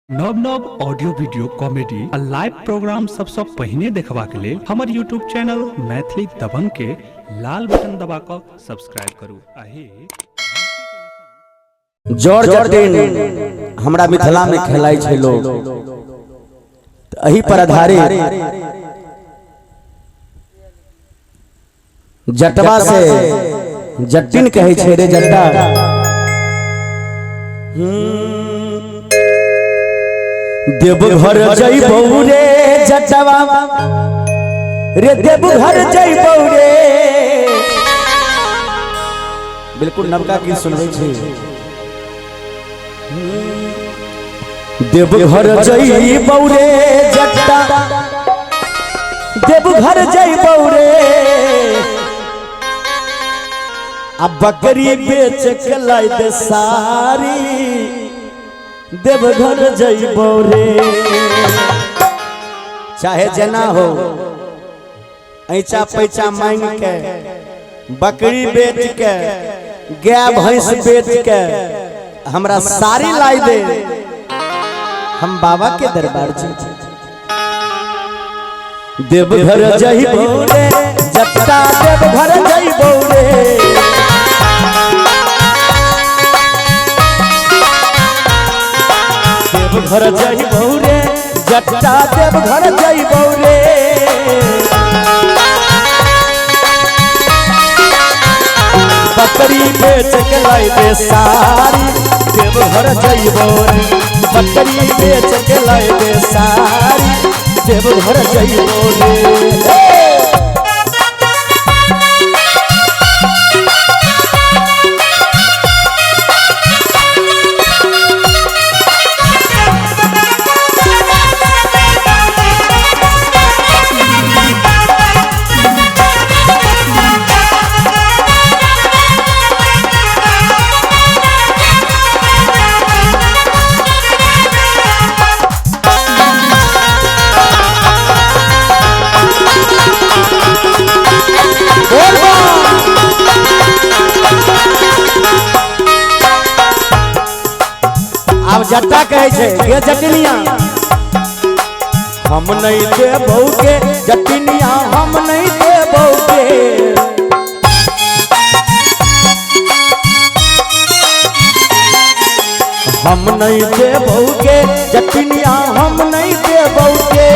नव नव audio video comedy आ लाइव प्रोग्राम सबसे पहले देखबा के लिए हमारे यूट्यूब चैनल मैथिली दबंग के लाल बटन दबा कर सब्सक्राइब करू। जोर जटिन हमरा मिथिला में खेलाइ छै लोग, एही पर आधारित जटवा से जटिन कहै छै रे जट्टा। देवघर जइबौ रे जटवा रे, देवघर जइबौ रे। बिल्कुल नवका गीत सुनबै छी। देवघर जइबौ रे जट्टा, देवघर जइबौ रे। अब बकरी बेच के लाई दे सारी, देवघर जइबौ रे। चाहे जना हो, ऐचा पैचा मांग के, बकरी बेच के, गाय भैंस बेच के हमरा सारी लाई दे, हम बाबा के दरबार जी। देवघर जइबौ रे जट्टा, देवघर जइबौ रे। देवघर जइबौ रे जट्टा, देवघर जइबौ रे। बकरी बेच के लाई दे सारी, देवघर जइबौ रे। बकरी बेच के लाई दे सारी, देवघर जइबौ रे। अब जट्टा कहे छे ये जटिनिया, हम नहीं देबौ के जटिनिया, हम नहीं देबौ के। हम नहीं देबौ के जटिनिया, हम नहीं देबौ के।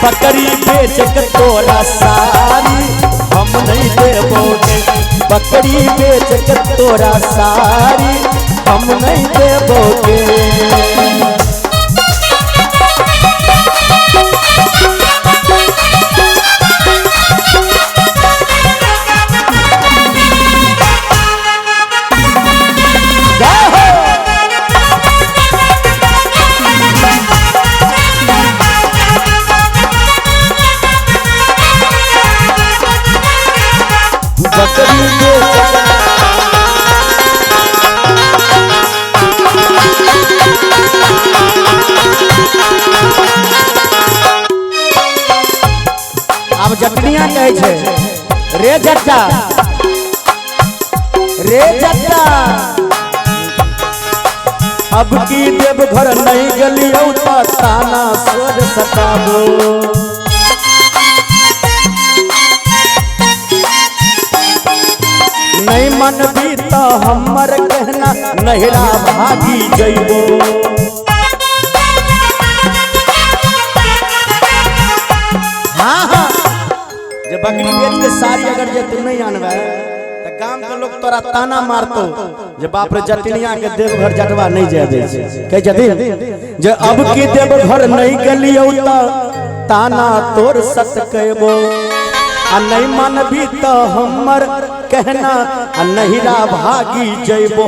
बकरी बेच के तोरा सारी, हम नहीं देबौ के। बकरी बेच के तोरा सारी, हम नहीं देबौ के। अब जटनिया कहे छे रे जट्टा, रे जट्टा। अब की देवघर नहीं गलियौ त ताना सोज सताबो। नहीं मन भी तो हमर कहना, नहिरा भागी जइबो। हाँ हाँ, जब बकरी बेच के सारी अगर जे तू नहीं आनबे तो गांव के लोग तोरा ताना मारतो, जे बाप रे जटिनिया के देवघर जटवा नहीं जाय दे छै। कह जदी जे अब की देवघर नहीं गलियौ त ताना तोर सत कहबो। आ नहीं मन भी तो हमर कहना, नहिरा भागी जइबो।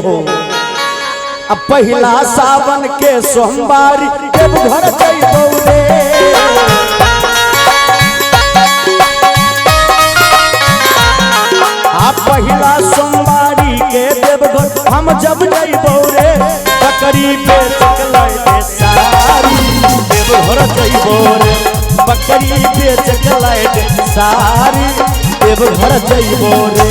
अब पहिला सावन के सोमवारी, देवघर जइबौ रे। पहिला सोमवारी के देवघर हम जब जइबौ रे। बकरी बेच के लाई दे सारी, देवघर जइबौ रे। बकरी बेच के लाई दे सारी, देवघर जइबौ रे।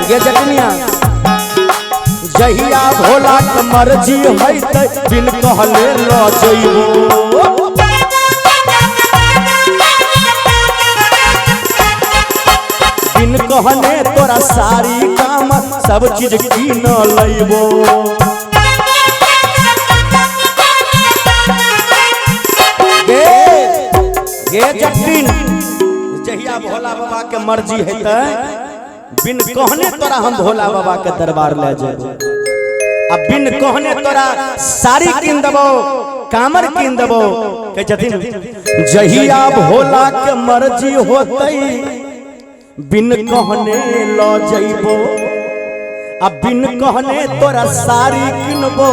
गे जटनिया जहिया भोला के मर्जी होइते बिन कहले ल जइबो बिन कहने तोरा सारी काम सब चीज कीन लइबो गे जटिन जहिया भोला बाबा के मर्जी हेतै बिन कहने तोरा हम भोला बाबा के दरबार ले जेबो अब बिन कहने तोरा साड़ी कीन देबो कामर कीन देबो कह छथिन जहिया भोला के मर्जी होतै बिन कहने ल जइबो अब बिन कहने तोरा साड़ी किनबो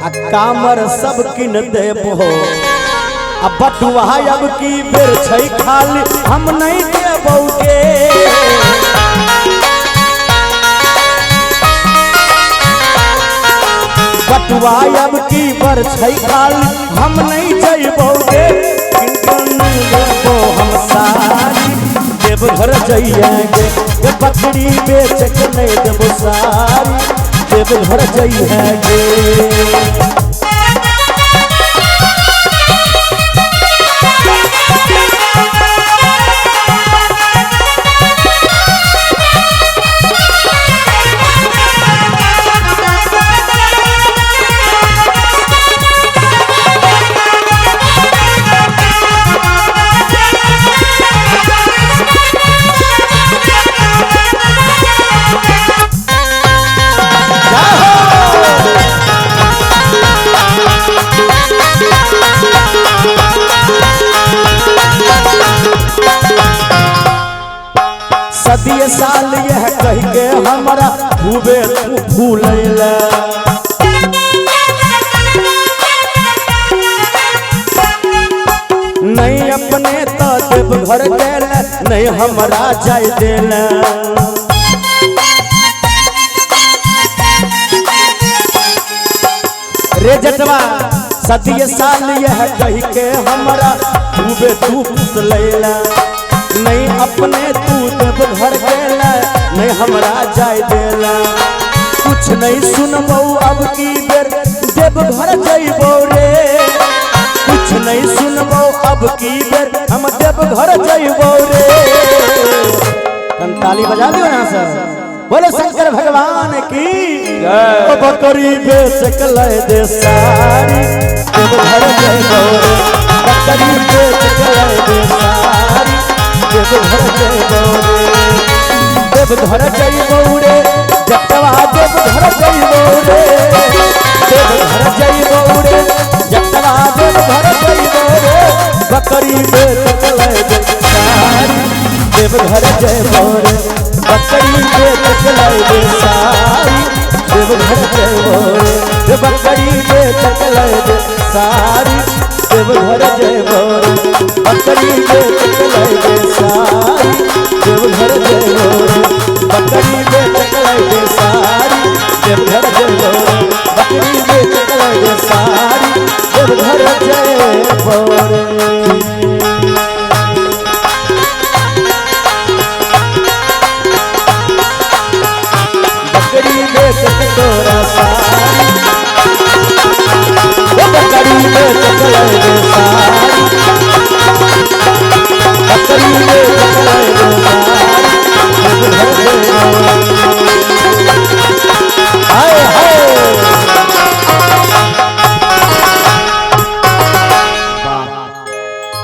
आ कामर सब किन देबो अब बटुआ अब की बेर छै खाली हम नहीं देबो के बटुआ अब की बेर छै खाली हम नहीं जइबो के किनको हम सारी देव घर जइएगे ये बकरी बेच के नहीं देबो सारी देव घर जइएगे सदिये साल यह कह के हमारा खूबे तू भूलैला नहीं अपने तो देव घर गेला नहीं हमारा जाय देला रे जटवा सदिये साल यह कह के हमारा खूबे तू भूलैला नहीं अपने तू देव घर गेला नहीं हमरा जाय देला कुछ नहीं सुनबो अब की बेर देव घर जइबो रे कुछ नहीं सुनबो अब की बेर हम देव घर जइबो रे ताली बजा दियो ना सर बोलो शंकर भगवान की जय बकरी बेच के ले दे सारी देव घर जइबो रे बकरी बेच के ले दे सारी देव घर जइबो रे जटवा देव घर जइबो रे देव घर जइबो रे जटवा देव घर जइबो रे बकरी बेच के ले दे सारी देव घर जइबो रे बकरी बेच के ले दे सारी देव घर जइबो रे बकरी बेच के ले दे सारी देव घर जइबो रे बकरी बेच के ले दे सारी देव घर जइबो रे बकरी बेच के ले दे सारी देव घर जइबो रे बकरी बेच के ले दे सारी देव घर जइबो रे बकरी बेच के तोरा सारी बकरी बेच के ले दे सारी बकरी